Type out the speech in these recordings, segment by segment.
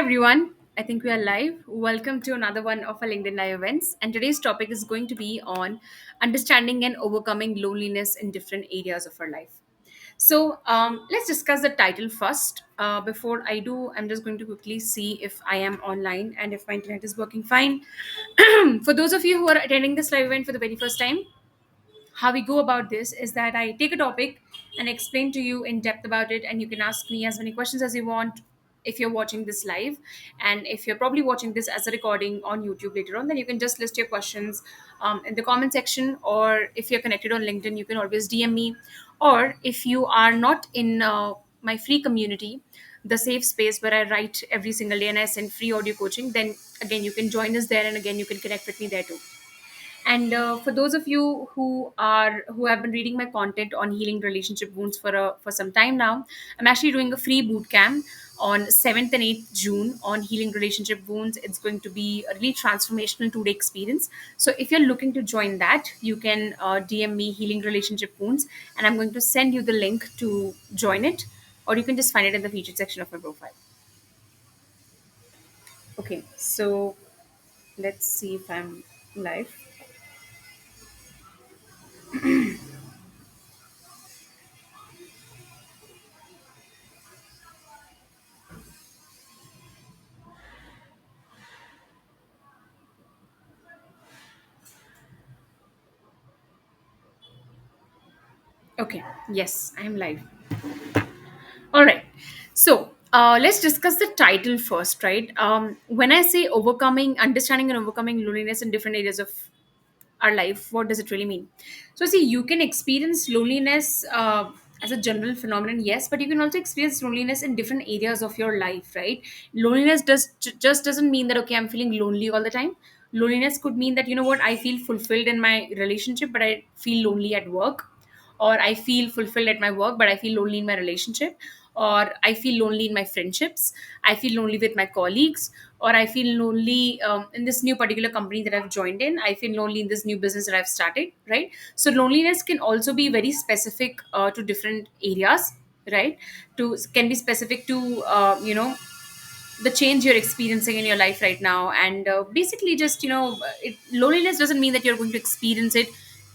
everyone. I think we are live. Welcome to another one of our LinkedIn Live events. And today's topic is going to be on understanding and overcoming loneliness in different areas of our life. So let's discuss the title first. Before I do, I'm just going to quickly see if I am online and if my internet is working fine. For those of you who are attending this live event for the very first time, how we go about this is that I take a topic and explain to you in depth about it, and you can ask me as many questions as you want if you're watching this live. And if you're probably watching this as a recording on YouTube later on, then you can just list your questions in the comment section, or if you're connected on LinkedIn, you can always DM me. Or if you are not in my free community, the safe space where I write every single day and I send free audio coaching, then again you can join us there, and again you can connect with me there too. And for those of you who have been reading my content on healing relationship wounds for some time now, I'm actually doing a free boot camp on 7th and 8th June on healing relationship wounds. It's going to be a really transformational 2-day experience. So if you're looking to join that, you can DM me healing relationship wounds, and I'm going to send you the link to join it, or you can just find it in the featured section of my profile. Okay, so let's see if I'm live. Okay, yes, I am live. All right. So let's discuss the title first, right? When I say overcoming, understanding, and overcoming loneliness in different areas of our life, what does it really mean? So, see, you can experience loneliness as a general phenomenon, yes, but you can also experience loneliness in different areas of your life, right? Loneliness just doesn't mean that, okay, I'm feeling lonely all the time. Loneliness could mean that, you know what, I feel fulfilled in my relationship, but I feel lonely at work, or I feel fulfilled at my work but I feel lonely in my relationship, or I feel lonely in my friendships, I feel lonely with my colleagues, or I feel lonely in this new particular company that I've joined in, I feel lonely in this new business that I've started, right? So loneliness can also be very specific to different areas, right? To Can be specific to the change you're experiencing in your life right now. And basically just loneliness doesn't mean that you're going to experience it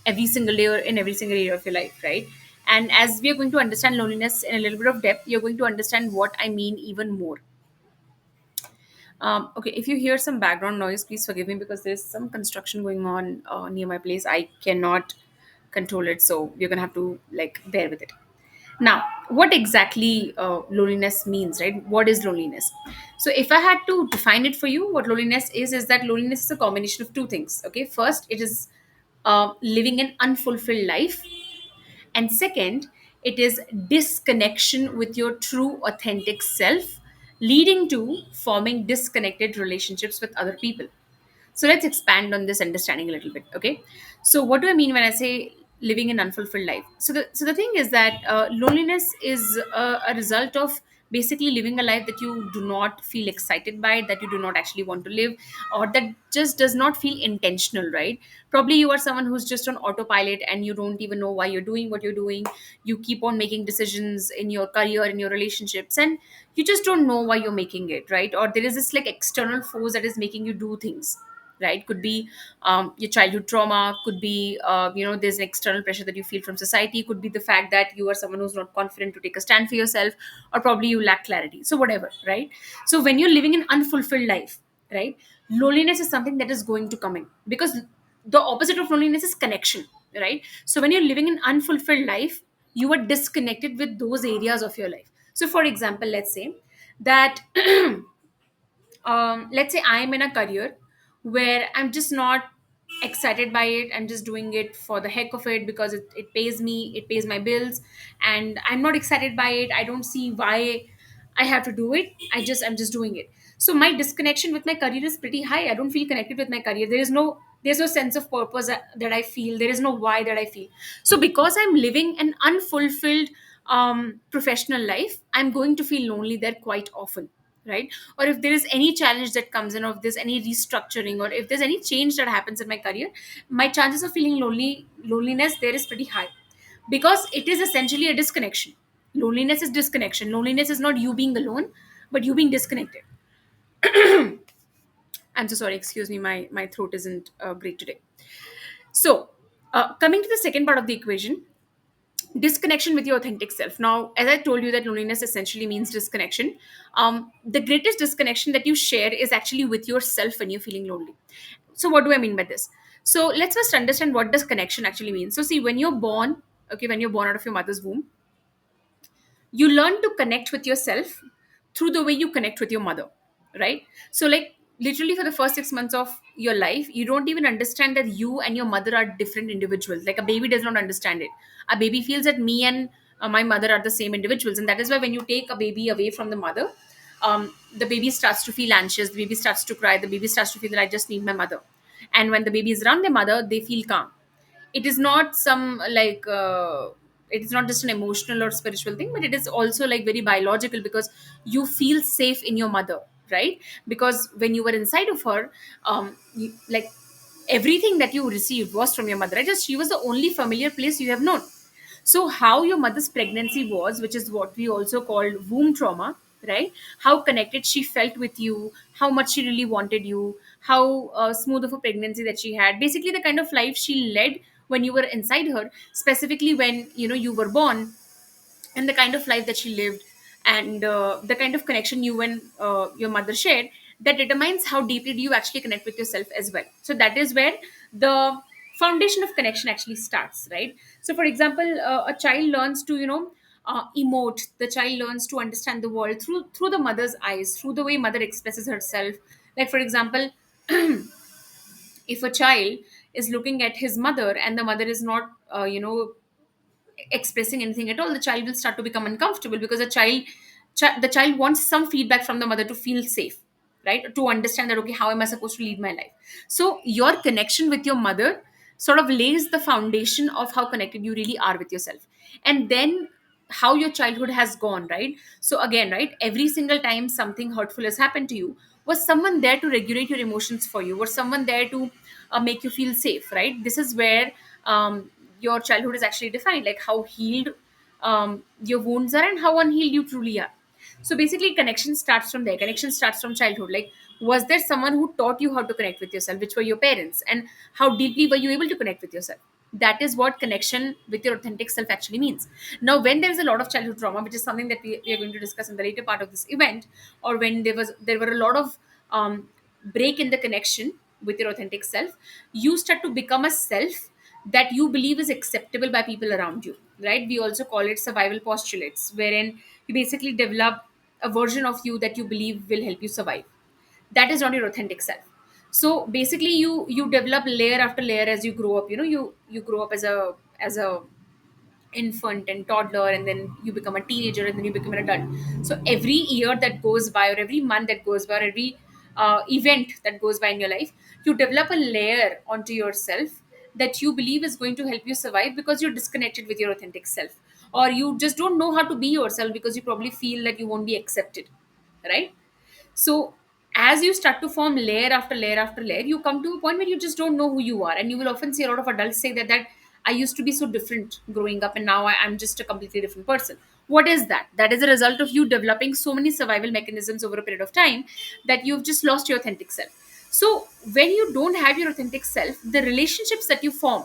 every single day or in every single area of your life, right? And as we are going to understand loneliness in a little bit of depth, you're going to understand what I mean even more. Okay, if you hear some background noise, please forgive me, because there's some construction going on near my place. I cannot control it, so you're gonna have to like bear with it. Now, what exactly loneliness means, right? What is loneliness? So if I had to define it for you, what loneliness is that loneliness is a combination of two things. Okay, first, it is living an unfulfilled life, and second, it is disconnection with your true authentic self, leading to forming disconnected relationships with other people. So let's expand on this understanding a little bit. Okay. So what do I mean when I say living an unfulfilled life? So the thing is that loneliness is a result of basically living a life that you do not feel excited by, that you do not actually want to live, or that just does not feel intentional, right? Probably you are someone who's just on autopilot and you don't even know why you're doing what you're doing. You keep on making decisions in your career, in your relationships, and you just don't know why you're making it, right? Or there is this like external force that is making you do things, right? Could be your childhood trauma, could be there's an external pressure that you feel from society, could be the fact that you are someone who's not confident to take a stand for yourself, or probably you lack clarity, so whatever, right? So when you're living an unfulfilled life, right, loneliness is something that is going to come in, because the opposite of loneliness is connection, right? So when you're living an unfulfilled life, you are disconnected with those areas of your life. So for example, let's say that let's say I'm in a career where I'm just not excited by it. I'm just doing it for the heck of it because it pays me, it pays my bills, and I'm not excited by it. I don't see why I have to do it. I'm just doing it. So my disconnection with my career is pretty high. I don't feel connected with my career. There's no sense of purpose that I feel. There is no why that I feel. So because I'm living an unfulfilled professional life, I'm going to feel lonely there quite often, right? Or if there is any challenge that comes in, or if there's any restructuring, or if there's any change that happens in my career, my chances of feeling loneliness there is pretty high, because it is essentially a disconnection. Loneliness is disconnection. Loneliness is not you being alone, but you being disconnected. I'm so sorry. Excuse me. My throat isn't great today. So, coming to the second part of the equation, disconnection with your authentic self. Now, as I told you, that loneliness essentially means disconnection. The greatest disconnection that you share is actually with yourself when you're feeling lonely. So, what do I mean by this? So, let's first understand what does connection actually mean. So, see, when you're born, okay, when you're born out of your mother's womb, you learn to connect with yourself through the way you connect with your mother, right? So like literally for the first 6 months of your life, you don't even understand that you and your mother are different individuals. Like a baby does not understand it. A baby feels that me and my mother are the same individuals, and that is why when you take a baby away from the mother, the baby starts to feel anxious, the baby starts to cry, the baby starts to feel that I just need my mother. And when the baby is around their mother, they feel calm. It is not some like it is not just an emotional or spiritual thing, but it is also like very biological, because you feel safe in your mother, right? Because when you were inside of her, like everything that you received was from your mother, right? Just she was the only familiar place you have known. So how your mother's pregnancy was, which is what we also call womb trauma, right? How connected she felt with you, how much she really wanted you, how smooth of a pregnancy that she had, basically the kind of life she led when you were inside her, specifically when you were born, and the kind of life that she lived, and the kind of connection you and your mother shared, that determines how deeply do you actually connect with yourself as well. So that is where the foundation of connection actually starts, right? So for example, a child learns to emote. The child learns to understand the world through the mother's eyes, through the way mother expresses herself. Like for example, if a child is looking at his mother and the mother is not expressing anything at all, the child will start to become uncomfortable, because the child wants some feedback from the mother to feel safe, right? To understand that, okay, how am I supposed to lead my life? So your connection with your mother sort of lays the foundation of how connected you really are with yourself. And then how your childhood has gone, right? So again, right, every single time something hurtful has happened to you, was someone there to regulate your emotions for you? Was someone there to make you feel safe, right? This is where your childhood is actually defined, like how healed your wounds are and how unhealed you truly are. So basically connection starts from there. Connection starts from childhood. Like, was there someone who taught you how to connect with yourself, which were your parents, and how deeply were you able to connect with yourself? That is what connection with your authentic self actually means. Now when there is a lot of childhood trauma, which is something that we are going to discuss in the later part of this event, or when there were a lot of break in the connection with your authentic self, you start to become a self that you believe is acceptable by people around you, right? We also call it survival postulates, wherein you basically develop a version of you that you believe will help you survive. That is not your authentic self. So basically you develop layer after layer as you grow up. You grow up as a infant and toddler, and then you become a teenager, and then you become an adult. So every year that goes by, or every month that goes by, or every event that goes by in your life, you develop a layer onto yourself that you believe is going to help you survive, because you're disconnected with your authentic self, or you just don't know how to be yourself because you probably feel that you won't be accepted, right? So as you start to form layer after layer after layer, you come to a point where you just don't know who you are. And you will often see a lot of adults say that I used to be so different growing up, and now I'm just a completely different person. What is that? That is a result of you developing so many survival mechanisms over a period of time, that you've just lost your authentic self. So when you don't have your authentic self, the relationships that you form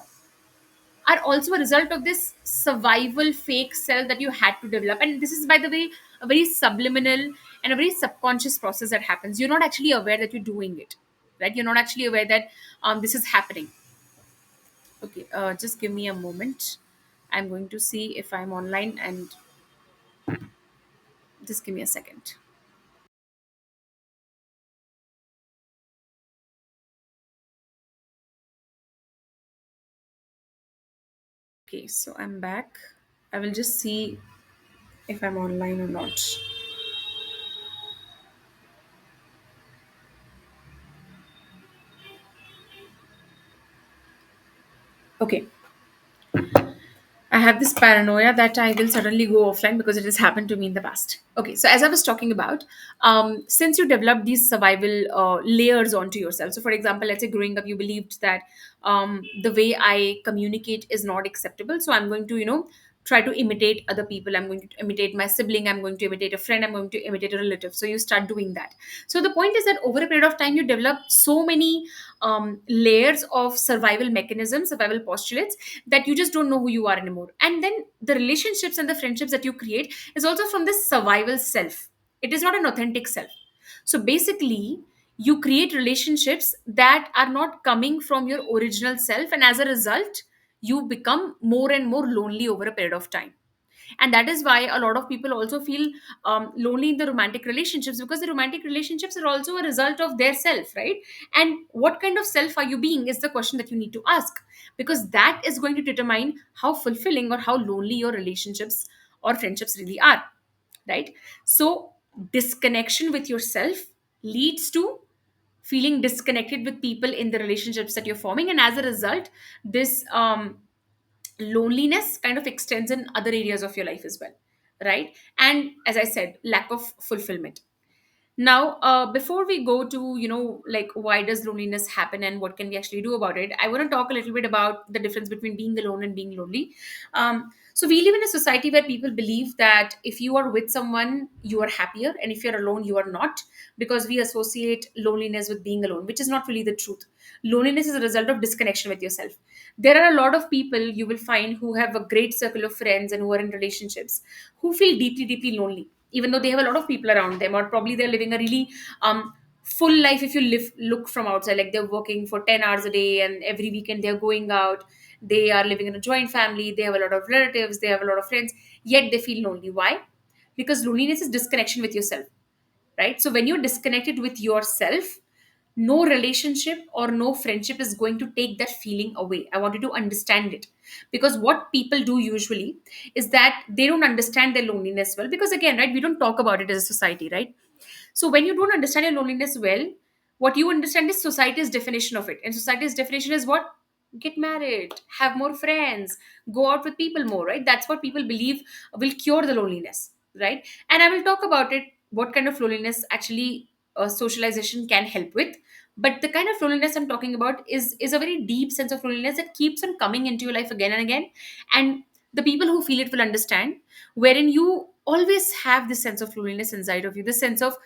are also a result of this survival fake self that you had to develop. And this is, by the way, a very subliminal and a very subconscious process that happens. You're not actually aware that you're doing it, right? You're not actually aware that this is happening. Okay, just give me a moment. I'm going to see if I'm online, and just give me a second. Okay, so I'm back. I will just see if I'm online or not. Okay, I have this paranoia that I will suddenly go offline because it has happened to me in the past. Okay, so as I was talking about, since you develop these survival layers onto yourself. So, for example, let's say growing up, you believed that the way I communicate is not acceptable. So, I'm going to, try to imitate other people. I'm going to imitate my sibling, I'm going to imitate a friend, I'm going to imitate a relative. So you start doing that. So the point is that over a period of time, you develop so many layers of survival mechanisms, survival postulates, that you just don't know who you are anymore. And then the relationships and the friendships that you create is also from this survival self. It is not an authentic self. So basically, you create relationships that are not coming from your original self, and as a result, you become more and more lonely over a period of time. And that is why a lot of people also feel lonely in the romantic relationships, because the romantic relationships are also a result of their self, right? And what kind of self are you being is the question that you need to ask, because that is going to determine how fulfilling or how lonely your relationships or friendships really are, right? So disconnection with yourself leads to feeling disconnected with people in the relationships that you're forming, and as a result, this loneliness kind of extends in other areas of your life as well, right? And as I said, lack of fulfillment. Now, before we go to, like, why does loneliness happen and what can we actually do about it, I want to talk a little bit about the difference between being alone and being lonely. So we live in a society where people believe that if you are with someone, you are happier, and if you're alone, you are not, because we associate loneliness with being alone, which is not really the truth. Loneliness is a result of disconnection with yourself. There are a lot of people you will find who have a great circle of friends and who are in relationships, who feel deeply, deeply lonely, even though they have a lot of people around them, or probably they're living a really full life. If you look from outside, like they're working for 10 hours a day, and every weekend they're going out, they are living in a joint family, they have a lot of relatives, they have a lot of friends, yet they feel lonely. Why? Because loneliness is disconnection with yourself, right? So when you're disconnected with yourself, no relationship or no friendship is going to take that feeling away. I want you to understand it, because what people do usually is that they don't understand their loneliness well, because again, right, we don't talk about it as a society, right? So when you don't understand your loneliness well, what you understand is society's definition of it. And society's definition is what? Get married, have more friends, go out with people more, right? That's what people believe will cure the loneliness, right? And I will talk about it, what kind of loneliness actually socialization can help with. But the kind of loneliness I'm talking about is a very deep sense of loneliness that keeps on coming into your life again and again. And the people who feel it will understand, wherein you always have this sense of loneliness inside of you, this sense of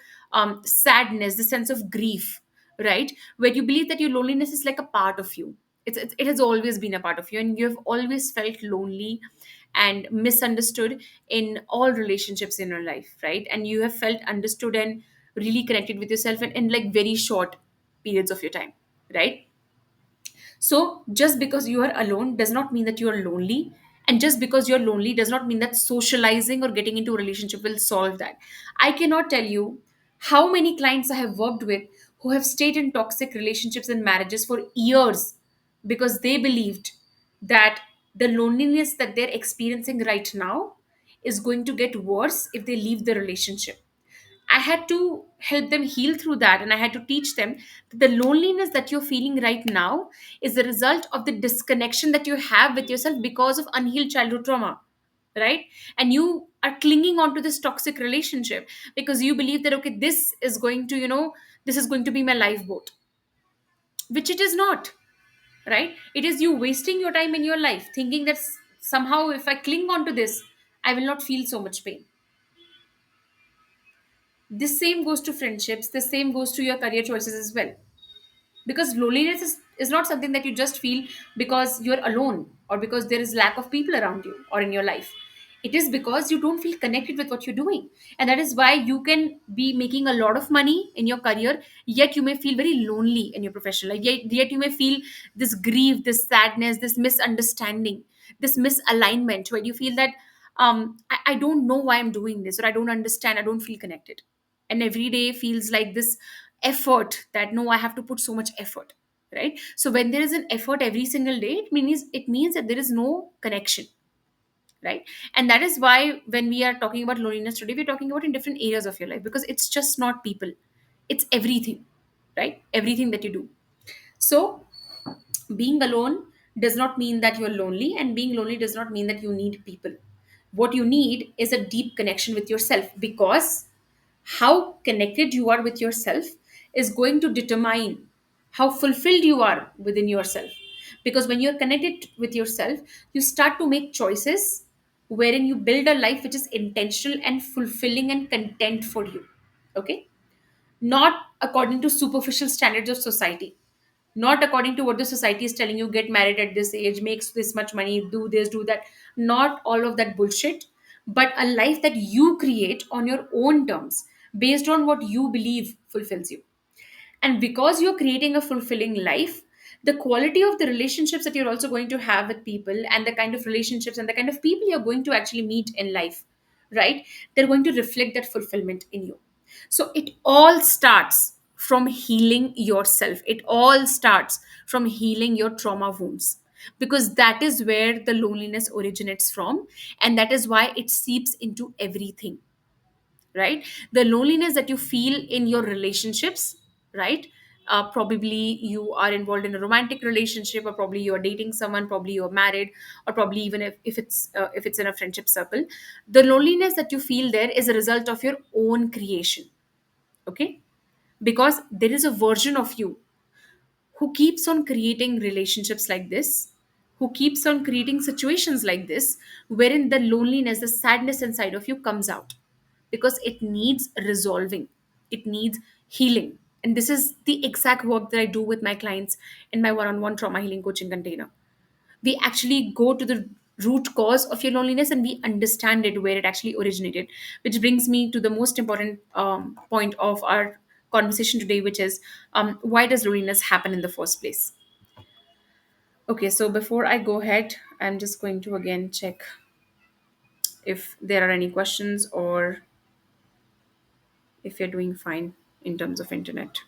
sadness, this sense of grief, right? Where you believe that your loneliness is like a part of you. It has always been a part of you, and you have always felt lonely and misunderstood in all relationships in your life, right? And you have felt understood and really connected with yourself in like very short periods of your time, right? So, just because you are alone does not mean that you are lonely. And just because you're lonely does not mean that socializing or getting into a relationship will solve that. I cannot tell you how many clients I have worked with who have stayed in toxic relationships and marriages for years because they believed that the loneliness that they're experiencing right now is going to get worse if they leave the relationship. I had to help them heal through that. And I had to teach them that the loneliness that you're feeling right now is the result of the disconnection that you have with yourself because of unhealed childhood trauma, right? And you are clinging on to this toxic relationship because you believe that, okay, this is going to, this is going to be my lifeboat, which it is not, right? It is you wasting your time in your life thinking that somehow if I cling on to this, I will not feel so much pain. The same goes to friendships, the same goes to your career choices as well. Because loneliness is not something that you just feel because you're alone or because there is lack of people around you or in your life. It is because you don't feel connected with what you're doing. And that is why you can be making a lot of money in your career, yet you may feel very lonely in your professional life. Yet you may feel this grief, this sadness, this misunderstanding, this misalignment, where you feel that I don't know why I'm doing this, or I don't understand, I don't feel connected. And every day feels like this effort, that no, I have to put so much effort, right? So when there is an effort every single day, it means that there is no connection, right? And that is why when we are talking about loneliness today, we're talking about in different areas of your life, because it's just not people, it's everything, right? Everything that you do. So being alone does not mean that you're lonely, and being lonely does not mean that you need people. What you need is a deep connection with yourself, because how connected you are with yourself is going to determine how fulfilled you are within yourself. Because when you're connected with yourself, you start to make choices wherein you build a life which is intentional and fulfilling and content for you. Okay, not according to superficial standards of society, not according to what the society is telling you, get married at this age, makes this much money, do this, do that. Not all of that bullshit, but a life that you create on your own terms, based on what you believe fulfills you. And because you're creating a fulfilling life, the quality of the relationships that you're also going to have with people, and the kind of relationships and the kind of people you're going to actually meet in life, right, they're going to reflect that fulfillment in you. So it all starts from healing yourself, it all starts from healing your trauma wounds, because that is where the loneliness originates from, and that is why it seeps into everything, right? The loneliness that you feel in your relationships, right? Probably you are involved in a romantic relationship, or probably you are dating someone, probably you're married, or probably even if it's in a friendship circle, the loneliness that you feel there is a result of your own creation. Okay, because there is a version of you who keeps on creating relationships like this, who keeps on creating situations like this, wherein the loneliness, the sadness inside of you comes out, because it needs resolving, it needs healing. And this is the exact work that I do with my clients in my one on one trauma healing coaching container. We actually go to the root cause of your loneliness and we understand it, where it actually originated, which brings me to the most important point of our conversation today, which is why does loneliness happen in the first place? Okay, so before I go ahead, I'm just going to again check if there are any questions, or if you're doing fine in terms of internet.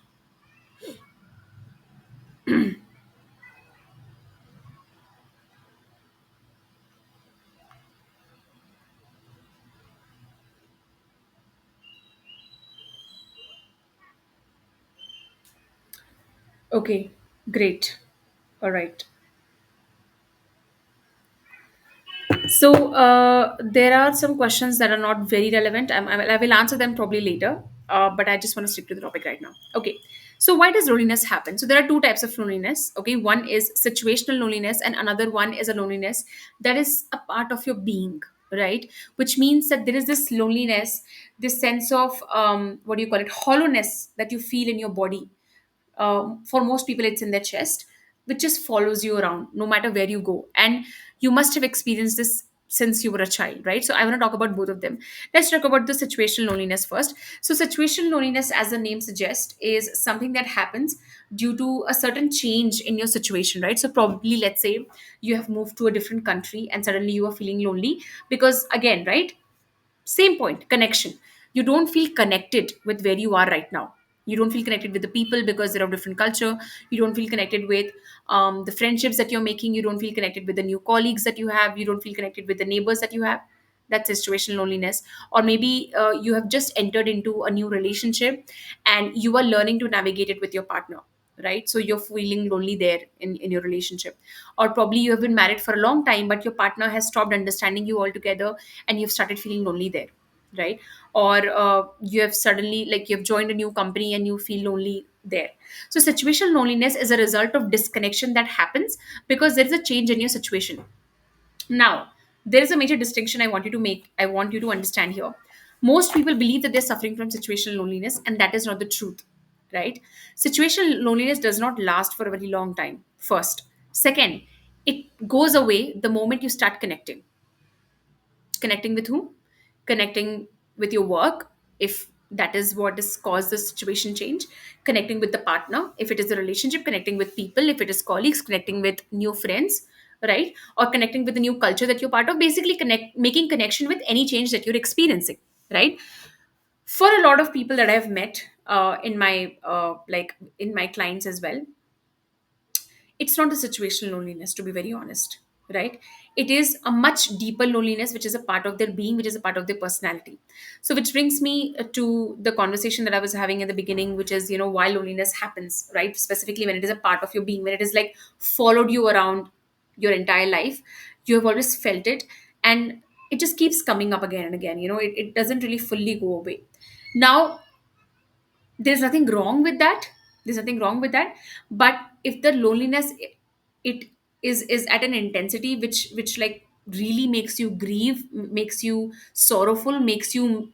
Okay, great. All right. So there are some questions that are not very relevant. I will answer them probably later, but I just want to stick to the topic right now. Okay. So why does loneliness happen? So there are two types of loneliness. Okay, one is situational loneliness, and another one is a loneliness that is a part of your being, right? Which means that there is this loneliness, this sense of what do you call it, hollowness that you feel in your body. For most people it's in their chest, which just follows you around no matter where you go, and you must have experienced this since you were a child, right? So I want to talk about both of them. Let's talk about the situational loneliness first. So situational loneliness, as the name suggests, is something that happens due to a certain change in your situation, right? So probably, let's say you have moved to a different country and suddenly you are feeling lonely, because again, right, same point, connection. You don't feel connected with where you are right now. You don't feel connected with the people because they're of different culture. You don't feel connected with the friendships that you're making. You don't feel connected with the new colleagues that you have. You don't feel connected with the neighbors that you have. That's situational loneliness. Or maybe you have just entered into a new relationship and you are learning to navigate it with your partner, right? So you're feeling lonely there in your relationship. Or probably you have been married for a long time, but your partner has stopped understanding you altogether and you've started feeling lonely there, right? Or you have suddenly, like, you've joined a new company and you feel lonely there. So situational loneliness is a result of disconnection that happens because there is a change in your situation. Now, there is a major distinction I want you to make, I want you to understand here. Most people believe that they're suffering from situational loneliness, and that is not the truth, right? Situational loneliness does not last for a very long time, first. Second, it goes away the moment you start connecting. Connecting with whom? Connecting with your work, if that is what has caused the situation change. Connecting with the partner, if it is a relationship. Connecting with people, if it is colleagues. Connecting with new friends, right? Or connecting with the new culture that you're part of. Basically, making connection with any change that you're experiencing, right? For a lot of people that I've met in my in my clients as well, it's not a situational loneliness, to be very honest, right? It is a much deeper loneliness, which is a part of their being, which is a part of their personality. So which brings me to the conversation that I was having in the beginning, which is, why loneliness happens, right? Specifically when it is a part of your being, when it is like followed you around your entire life, you have always felt it, and it just keeps coming up again and again. It doesn't really fully go away. Now, there's nothing wrong with that, there's nothing wrong with that. But if the loneliness, it is at an intensity which like really makes you grieve, makes you sorrowful, makes you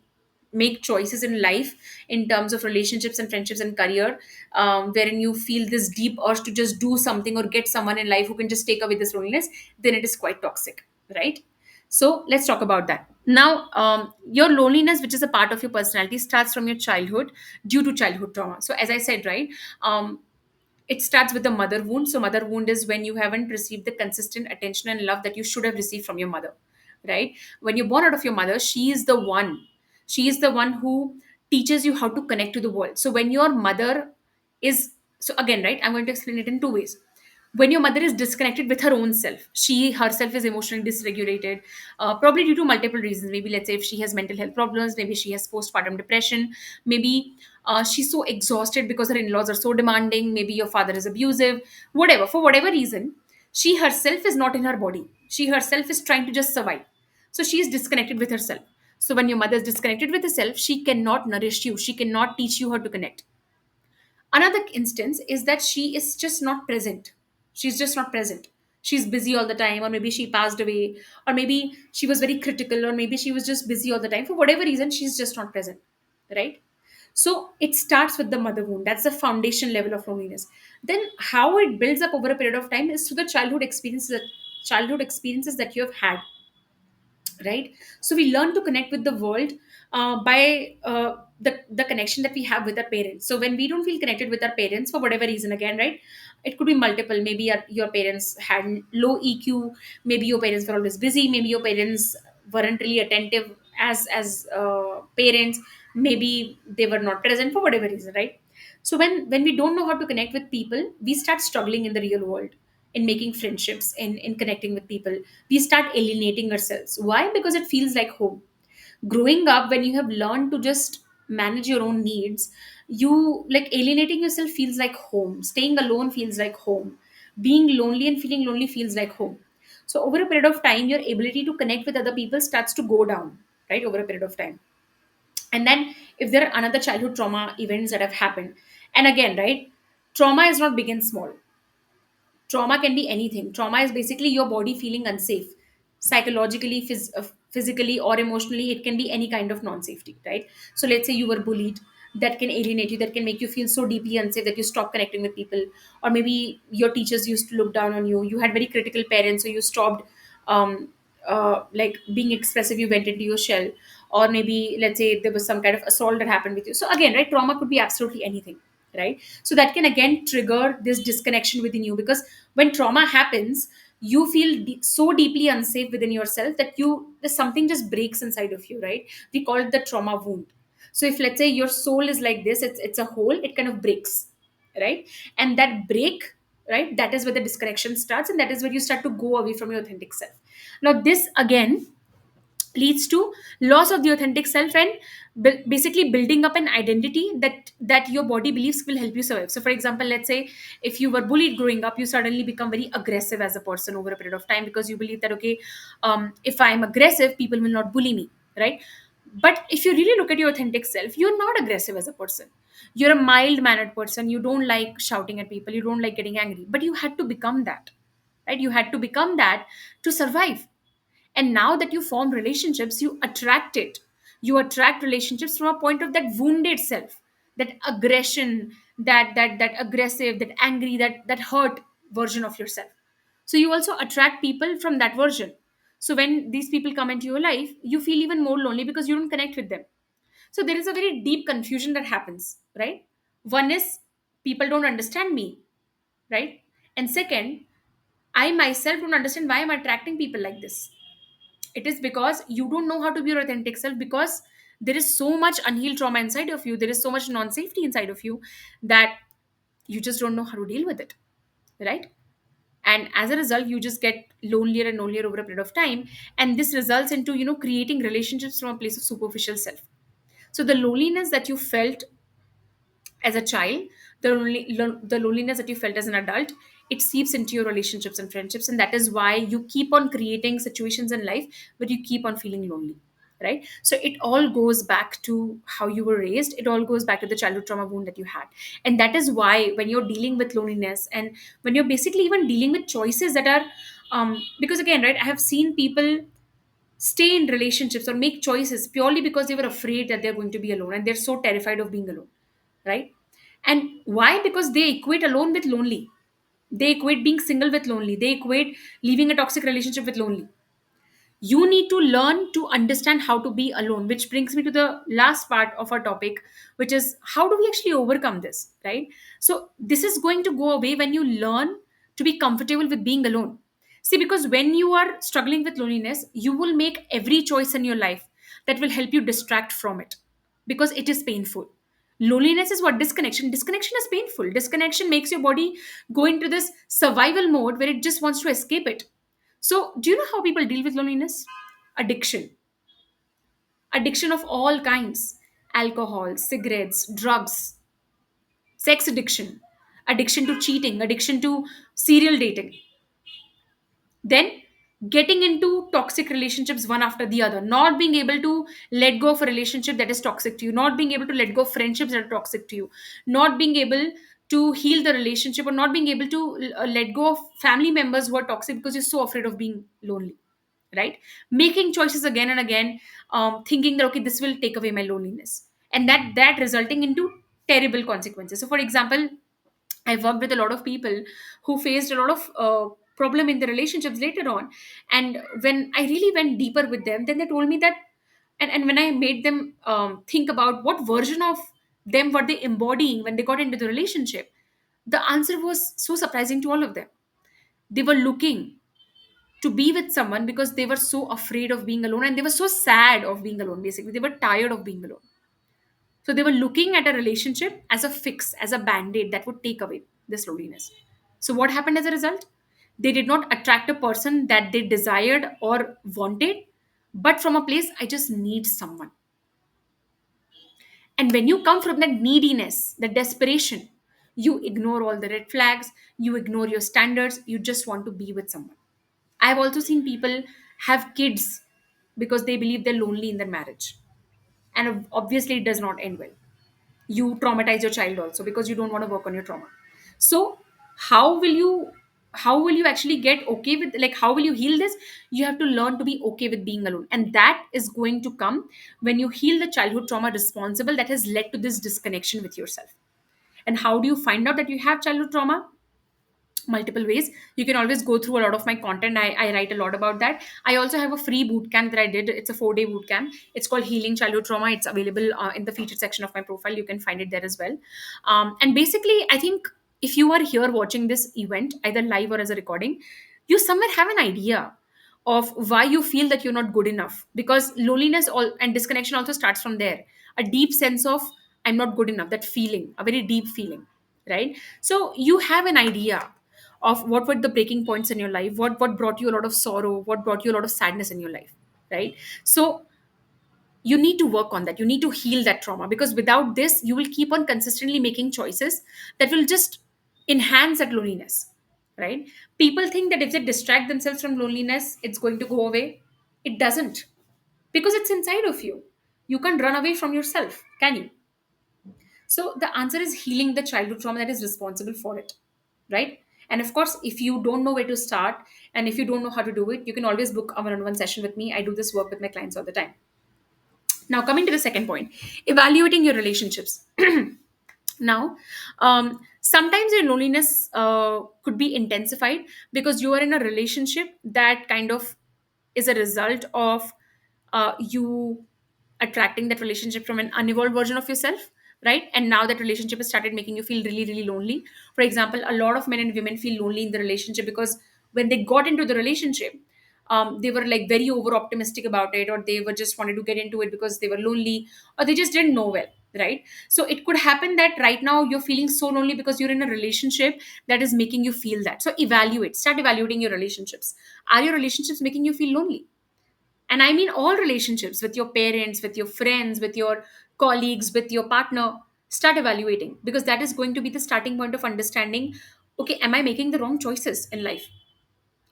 make choices in life in terms of relationships and friendships and career, wherein you feel this deep urge to just do something or get someone in life who can just take away this loneliness, then it is quite toxic, right? So let's talk about that now. Your loneliness, which is a part of your personality, starts from your childhood due to childhood trauma. So as I said, right, it starts with the mother wound. So mother wound is when you haven't received the consistent attention and love that you should have received from your mother, right? When you're born out of your mother, she is the one who teaches you how to connect to the world. So when your mother is, so again, right, I'm going to explain it in two ways. When your mother is disconnected with her own self, she herself is emotionally dysregulated, probably due to multiple reasons. Maybe, let's say, if she has mental health problems, maybe she has postpartum depression, maybe she's so exhausted because her in-laws are so demanding, maybe your father is abusive, whatever, for whatever reason, she herself is not in her body, she herself is trying to just survive. So she is disconnected with herself. So when your mother is disconnected with herself, she cannot nourish you, she cannot teach you how to connect. Another instance is that she is just not present. She's just not present. She's busy all the time, or maybe she passed away, or maybe she was very critical, or maybe she was just busy all the time. For whatever reason, she's just not present, right? So it starts with the mother wound. That's the foundation level of loneliness. Then how it builds up over a period of time is through the childhood experiences that you have had, right? So we learn to connect with the world by the connection that we have with our parents. So when we don't feel connected with our parents for whatever reason, again, right, it could be multiple. Maybe your parents had low EQ, maybe your parents were always busy, maybe your parents weren't really attentive as parents, maybe they were not present for whatever reason, right? So when we don't know how to connect with people, we start struggling in the real world, in making friendships, in connecting with people. We start alienating ourselves. Why? Because it feels like home. Growing up, when you have learned to just manage your own needs, you, like, alienating yourself feels like home, staying alone feels like home, being lonely and feeling lonely feels like home. So over a period of time, your ability to connect with other people starts to go down, right, over a period of time. And then if there are another childhood trauma events that have happened, and again, right, trauma is not big and small. Trauma can be anything. Trauma is basically your body feeling unsafe, psychologically, physically, or emotionally. It can be any kind of non-safety, right? So let's say you were bullied. That can alienate you, that can make you feel so deeply unsafe that you stop connecting with people. Or maybe your teachers used to look down on you, you had very critical parents, so you stopped um, like being expressive, you went into your shell. Or maybe, let's say, there was some kind of assault that happened with you. So again, right, trauma could be absolutely anything, right? So that can again trigger this disconnection within you, because when trauma happens, you feel so deeply unsafe within yourself that there's something just breaks inside of you, right? We call it the trauma wound. So if, let's say, your soul is like this, it's a hole, it kind of breaks, right? And that break, right, that is where the disconnection starts, and that is where you start to go away from your authentic self. Now this again leads to loss of the authentic self, and basically building up an identity that your body believes will help you survive. So for example, let's say, if you were bullied growing up, you suddenly become very aggressive as a person over a period of time, because you believe that, okay, if I'm aggressive, people will not bully me, right? But if you really look at your authentic self, you're not aggressive as a person. You're a mild mannered person, you don't like shouting at people, you don't like getting angry, but you had to become that, right? You had to become that to survive. And now that you form relationships, you attract it. You attract relationships from a point of that wounded self, that aggression, that aggressive, that angry, that hurt version of yourself. So you also attract people from that version. So when these people come into your life, you feel even more lonely because you don't connect with them. So there is a very deep confusion that happens, right? One is, people don't understand me, right? And second, I myself don't understand why I'm attracting people like this. It is because you don't know how to be your authentic self, because there is so much unhealed trauma inside of you, there is so much non-safety inside of you, that you just don't know how to deal with it, right? And as a result, you just get lonelier and lonelier over a period of time, and this results into, creating relationships from a place of superficial self. So the loneliness that you felt as a child, the loneliness that you felt as an adult, it seeps into your relationships and friendships, and that is why you keep on creating situations in life where you keep on feeling lonely, right? So it all goes back to how you were raised, it all goes back to the childhood trauma wound that you had. And that is why when you're dealing with loneliness, and when you're basically even dealing with choices that are Because again, right, I have seen people stay in relationships or make choices purely because they were afraid that they're going to be alone and they're so terrified of being alone, right? And why? Because they equate alone with lonely. They equate being single with lonely. They equate leaving a toxic relationship with lonely. You need to learn to understand how to be alone, which brings me to the last part of our topic, which is how do we actually overcome this, right? So this is going to go away when you learn to be comfortable with being alone. See, because when you are struggling with loneliness, you will make every choice in your life that will help you distract from it, because it is painful. Loneliness is what? Disconnection is painful. Disconnection makes your body go into this survival mode where it just wants to escape it. So, do you know how people deal with loneliness? Addiction. Addiction of all kinds: alcohol, cigarettes, drugs, sex addiction, addiction to cheating, addiction to serial dating. Then getting into toxic relationships one after the other, not being able to let go of a relationship that is toxic to you, not being able to let go of friendships that are toxic to you, not being able to heal the relationship, or not being able to let go of family members who are toxic because you're so afraid of being lonely, right? Making choices again and again, thinking that okay, this will take away my loneliness, and that resulting into terrible consequences. So for example, I've worked with a lot of people who faced a lot of problem in the relationships later on, and when I really went deeper with them, then they told me that, and when I made them think about what version of them were they embodying when they got into the relationship, the answer was so surprising to all of them. They were looking to be with someone because they were so afraid of being alone, and they were so sad of being alone. Basically, they were tired of being alone. So they were looking at a relationship as a fix, as a band-aid that would take away this loneliness. So what happened as a result? They did not attract a person that they desired or wanted, but from a place, I just need someone. And when you come from that neediness, the desperation, you ignore all the red flags, you ignore your standards, you just want to be with someone. I've also seen people have kids because they believe they're lonely in their marriage. And obviously, it does not end well. You traumatize your child also because you don't want to work on your trauma. So, how will you? How will you actually get okay with, like, how will you heal this? You have to learn to be okay with being alone, and that is going to come when you heal the childhood trauma responsible that has led to this disconnection with yourself. And how do you find out that you have childhood trauma? Multiple ways. You can always go through a lot of my content. I write a lot about that. I also have a free boot camp that I did. It's a 4-day boot camp. It's called Healing Childhood Trauma. It's available in the featured section of my profile. You can find it there as well. And basically, I think if you are here watching this event, either live or as a recording, you somewhere have an idea of why you feel that you're not good enough, because loneliness and disconnection also starts from there. A deep sense of I'm not good enough, that feeling, a very deep feeling, right? So you have an idea of what were the breaking points in your life, what brought you a lot of sorrow, what brought you a lot of sadness in your life, right? So you need to work on that. You need to heal that trauma, because without this you will keep on consistently making choices that will just enhance that loneliness, right? People think that if they distract themselves from loneliness it's going to go away. It doesn't, because it's inside of you. You can't run away from yourself, can you? So the answer is healing the childhood trauma that is responsible for it, right? And of course, if you don't know where to start and if you don't know how to do it, you can always book a one-on-one session with me. I do this work with my clients all the time. Now, coming to the second point, evaluating your relationships. Now, sometimes your loneliness could be intensified because you are in a relationship that kind of is a result of you attracting that relationship from an unevolved version of yourself, right? And now that relationship has started making you feel really, really lonely. For example, a lot of men and women feel lonely in the relationship because when they got into the relationship, they were like very over optimistic about it, or they were just wanted to get into it because they were lonely, or they just didn't know well, right? So it could happen that right now you're feeling so lonely because you're in a relationship that is making you feel that. So start evaluating your relationships. Are your relationships making you feel lonely? And I mean all relationships, with your parents, with your friends, with your colleagues, with your partner. Start evaluating, because that is going to be the starting point of understanding, okay, am I making the wrong choices in life?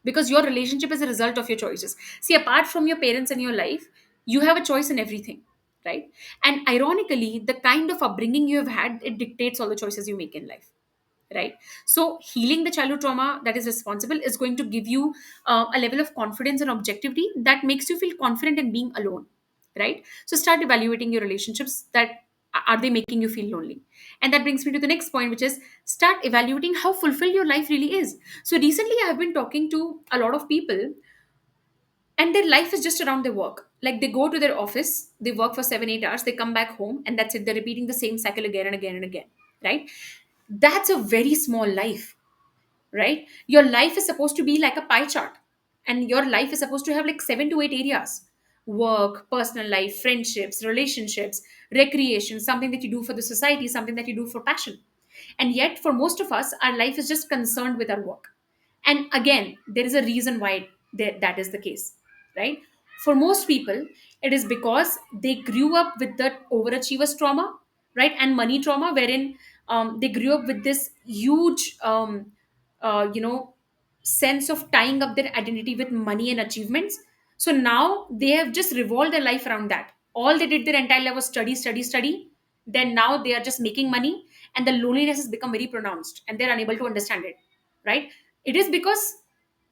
Because your relationship is a result of your choices. See, apart from your parents in your life, you have a choice in everything, right? And ironically, the kind of upbringing you have had, it dictates all the choices you make in life, right? So healing the childhood trauma that is responsible is going to give you a level of confidence and objectivity that makes you feel confident in being alone, right? So start evaluating your relationships, that are they making you feel lonely? And that brings me to the next point, which is start evaluating how fulfilled your life really is. So recently I have been talking to a lot of people, and their life is just around their work. Like they go to their office, they work for 7 8 hours, they come back home, and that's it. They're repeating the same cycle again and again and again, right? That's a very small life, right? Your life is supposed to be like a pie chart, and your life is supposed to have like 7 to 8 areas: work, personal life, friendships, relationships, recreation, something that you do for the society, something that you do for passion. And yet, for most of us, our life is just concerned with our work. And again, there is a reason why that is the case, right? For most people, it is because they grew up with that overachievers trauma, right? And money trauma, wherein they grew up with this huge, you know, sense of tying up their identity with money and achievements. So now they have just revolved their life around that. All they did their entire life was study, study, study. Then now they are just making money, and the loneliness has become very pronounced, and they're unable to understand it, right? It is because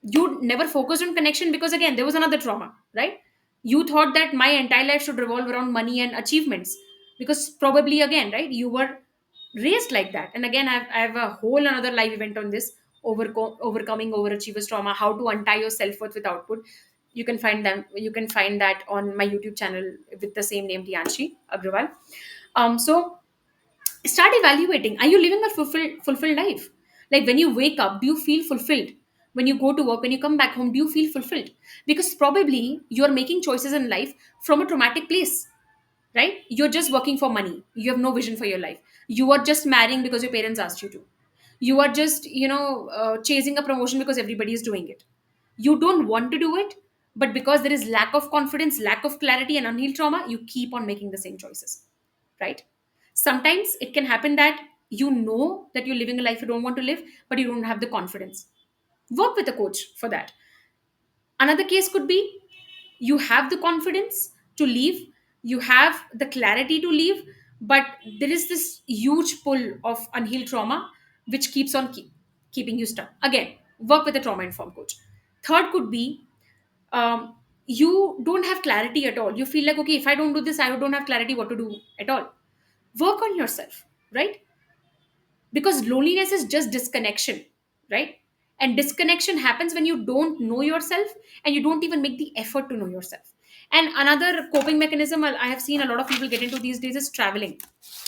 you never focused on connection, because again there was another trauma, right? You thought that my entire life should revolve around money and achievements, because probably again, right, you were raised like that. And again, I have a whole another live event on this: overcoming overachievers trauma, how to untie your self-worth with output. You can find that on my YouTube channel with the same name, Dianshi Agrawal. So start evaluating, are you living a fulfilled life? Like when you wake up, do you feel fulfilled? When you go to work, when you come back home, do you feel fulfilled? Because probably you're making choices in life from a traumatic place, right? You're just working for money, you have no vision for your life. You are just marrying because your parents asked you to. You are just, chasing a promotion because everybody is doing it. You don't want to do it, but because there is lack of confidence, lack of clarity, and unhealed trauma, you keep on making the same choices, right? Sometimes it can happen that you know that you're living a life you don't want to live, but you don't have the confidence. Work with a coach for that. Another case could be you have the confidence to leave, you have the clarity to leave, but there is this huge pull of unhealed trauma which keeps on keeping you stuck. Again, work with a trauma informed coach. Third could be, you don't have clarity at all. You feel like, okay, if I don't do this, I don't have clarity what to do at all. Work on yourself, right? Because loneliness is just disconnection, right? And disconnection happens when you don't know yourself, and you don't even make the effort to know yourself. And another coping mechanism I have seen a lot of people get into these days is traveling.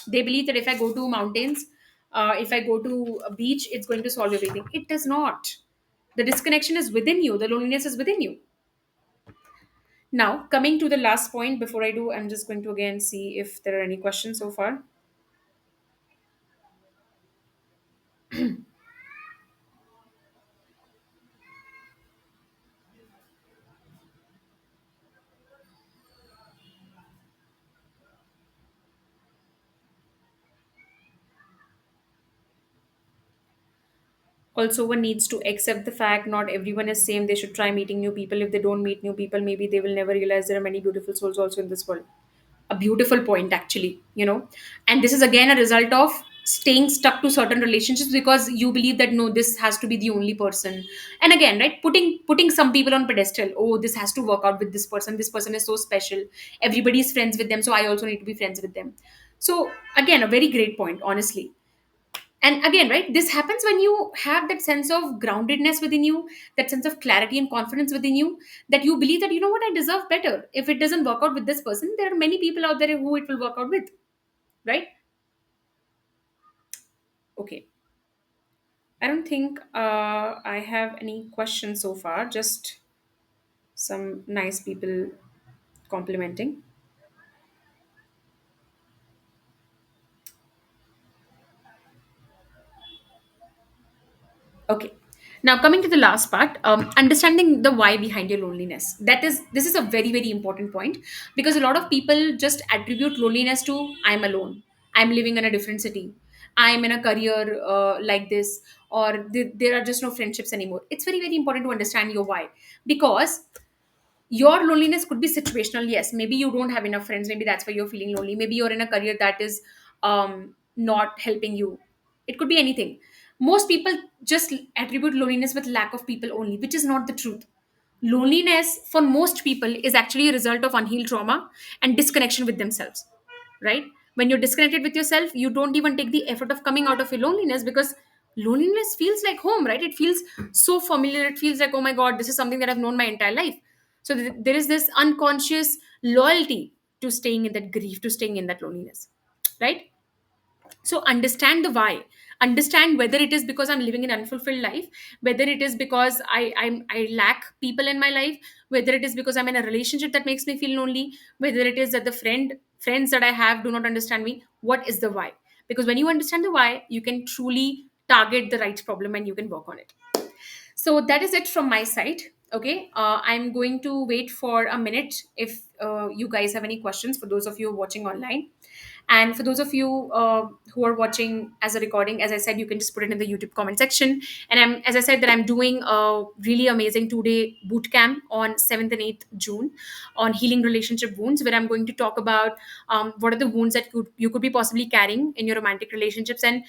They believe that if I go to mountains, if I go to a beach, it's going to solve everything. It does not. The disconnection is within you, the loneliness is within you. Now, coming to the last point, before I do, I'm just going to again see if there are any questions so far. Also, one needs to accept the fact not everyone is same. They should try meeting new people. If they don't meet new people, maybe they will never realize there are many beautiful souls also in this world. A beautiful point, actually, and this is again a result of staying stuck to certain relationships because you believe that no, this has to be the only person. And again, right, putting some people on pedestal. Oh, this has to work out with this person, this person is so special, everybody is friends with them, so I also need to be friends with them. So again, a very great point, honestly. And again, right, this happens when you have that sense of groundedness within you, that sense of clarity and confidence within you, that you believe that, you know what, I deserve better. If it doesn't work out with this person, there are many people out there who it will work out with, right? Okay, I don't think I have any questions so far, just some nice people complimenting. Okay. Now coming to the last part, understanding the why behind your loneliness. This is a very very important point, because a lot of people just attribute loneliness to I'm alone, I'm living in a different city, I'm in a career like this, or there are just no friendships anymore. It's very very important to understand your why, because your loneliness could be situational. Yes, maybe you don't have enough friends, maybe that's why you're feeling lonely. Maybe you're in a career that is not helping you. It could be anything. Most people just attribute loneliness with lack of people only, which is not the truth. Loneliness for most people is actually a result of unhealed trauma and disconnection with themselves, right? When you're disconnected with yourself, you don't even take the effort of coming out of your loneliness, because loneliness feels like home, right? It feels so familiar. It feels like, oh my god, this is something that I've known my entire life. So there is this unconscious loyalty to staying in that grief, to staying in that loneliness, right? So understand the why. Understand whether it is because I'm living an unfulfilled life, whether it is because I lack people in my life, whether it is because I'm in a relationship that makes me feel lonely, whether it is that the friends that I have do not understand me. What is the why? Because when you understand the why, you can truly target the right problem and you can work on it. So that is it from my side. Okay, I'm going to wait for a minute if you guys have any questions, for those of you watching online. And for those of you who are watching as a recording, as I said, you can just put it in the YouTube comment section. And as I said, that I'm doing a really amazing 2-day boot camp on 7th and 8th June on healing relationship wounds, where I'm going to talk about what are the wounds that you could be possibly carrying in your romantic relationships, and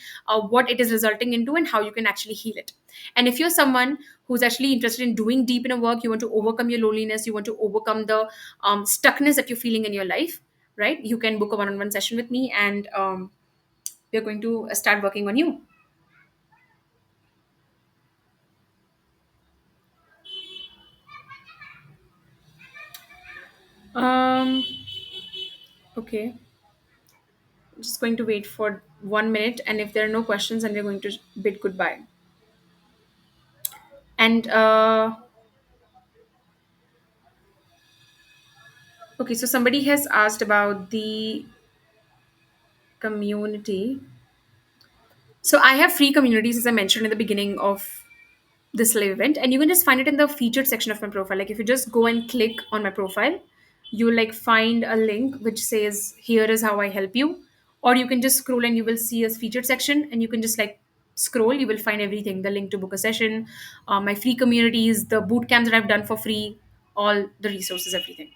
what it is resulting into, and how you can actually heal it. And if you're someone who's actually interested in doing deep inner work, you want to overcome your loneliness, you want to overcome the stuckness that you're feeling in your life, right? You can book a one-on-one session with me, and we're going to start working on you. Um, okay, just going to wait for 1 minute, and if there are no questions, then we're going to bid goodbye. And okay, so somebody has asked about the community. So I have free communities, as I mentioned in the beginning of this live event, and you can just find it in the featured section of my profile. Like if you just go and click on my profile, you will like find a link which says here is how I help you. Or you can just scroll and you will see a featured section, and you can just like scroll, you will find everything, the link to book a session, my free communities, the boot camps that I've done for free, all the resources, everything.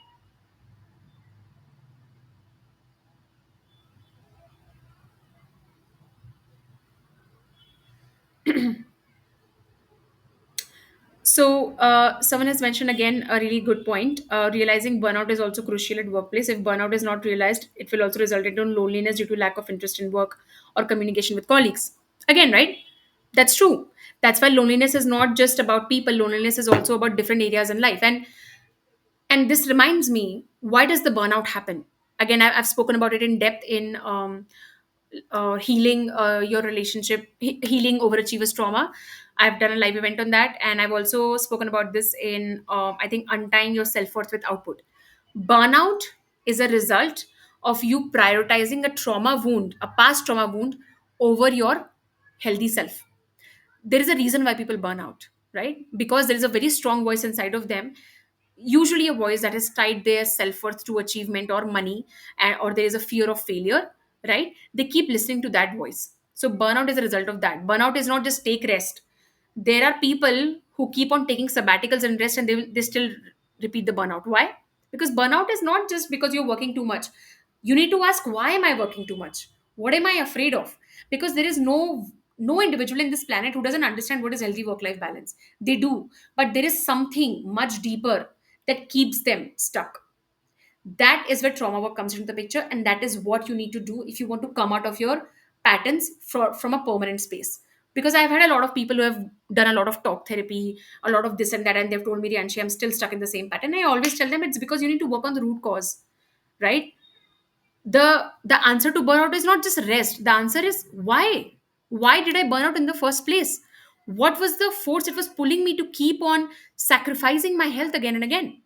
So, someone has mentioned again a really good point. Realizing burnout is also crucial at workplace. If burnout is not realized, it will also result into loneliness due to lack of interest in work or communication with colleagues. Again, right? That's true. That's why loneliness is not just about people. Loneliness is also about different areas in life. And this reminds me, why does the burnout happen? Again, I've spoken about it in depth in healing your relationship, healing overachievers trauma. I've done a live event on that, and I've also spoken about this in I think untying your self-worth with output. Burnout is a result of you prioritizing a trauma wound, a past trauma wound, over your healthy self. There is a reason why people burn out, right? Because there is a very strong voice inside of them, usually a voice that has tied their self-worth to achievement or money, or there is a fear of failure, right? They keep listening to that voice. So burnout is a result of that. Burnout is not just take rest. There are people who keep on taking sabbaticals and rest, and they still repeat the burnout. Why? Because burnout is not just because you're working too much. You need to ask, why am I working too much? What am I afraid of? Because there is no individual in this planet who doesn't understand what is healthy work life balance. They do, but there is something much deeper that keeps them stuck. That is where trauma work comes into the picture, and that is what you need to do if you want to come out of your patterns from a permanent space. Because I've had a lot of people who have done a lot of talk therapy, a lot of this and that, and they've told me, Rianshi, I'm still stuck in the same pattern. I always tell them it's because you need to work on the root cause, right? The answer to burnout is not just rest. The answer is why did I burn out in the first place? What was the force that was pulling me to keep on sacrificing my health again and again?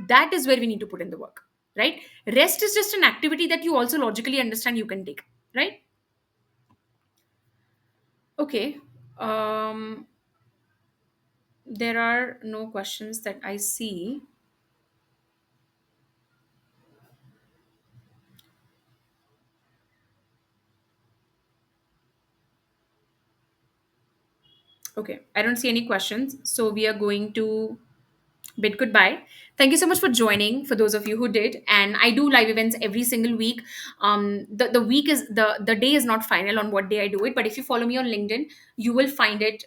That is where we need to put in the work, right? Rest is just an activity that you also logically understand you can take, right? Okay. um there are no questions that I see. Okay, I don't see any questions, so we are going to bid goodbye. Thank you so much for joining. For those of you who did, and I do live events every single week. The week is the day is not final on what day I do it, but if you follow me on LinkedIn, you will find it.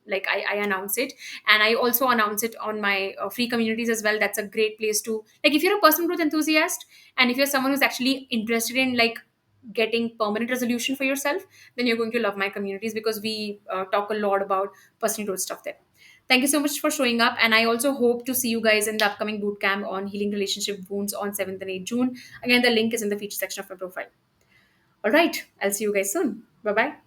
Like I announce it, and I also announce it on my free communities as well. That's a great place to, like, if you're a personal growth enthusiast, and if you're someone who's actually interested in like getting permanent resolution for yourself, then you're going to love my communities because we talk a lot about personal growth stuff there. Thank you so much for showing up. And I also hope to see you guys in the upcoming bootcamp on healing relationship wounds on 7th and 8th June. Again, the link is in the feature section of my profile. All right. I'll see you guys soon. Bye bye.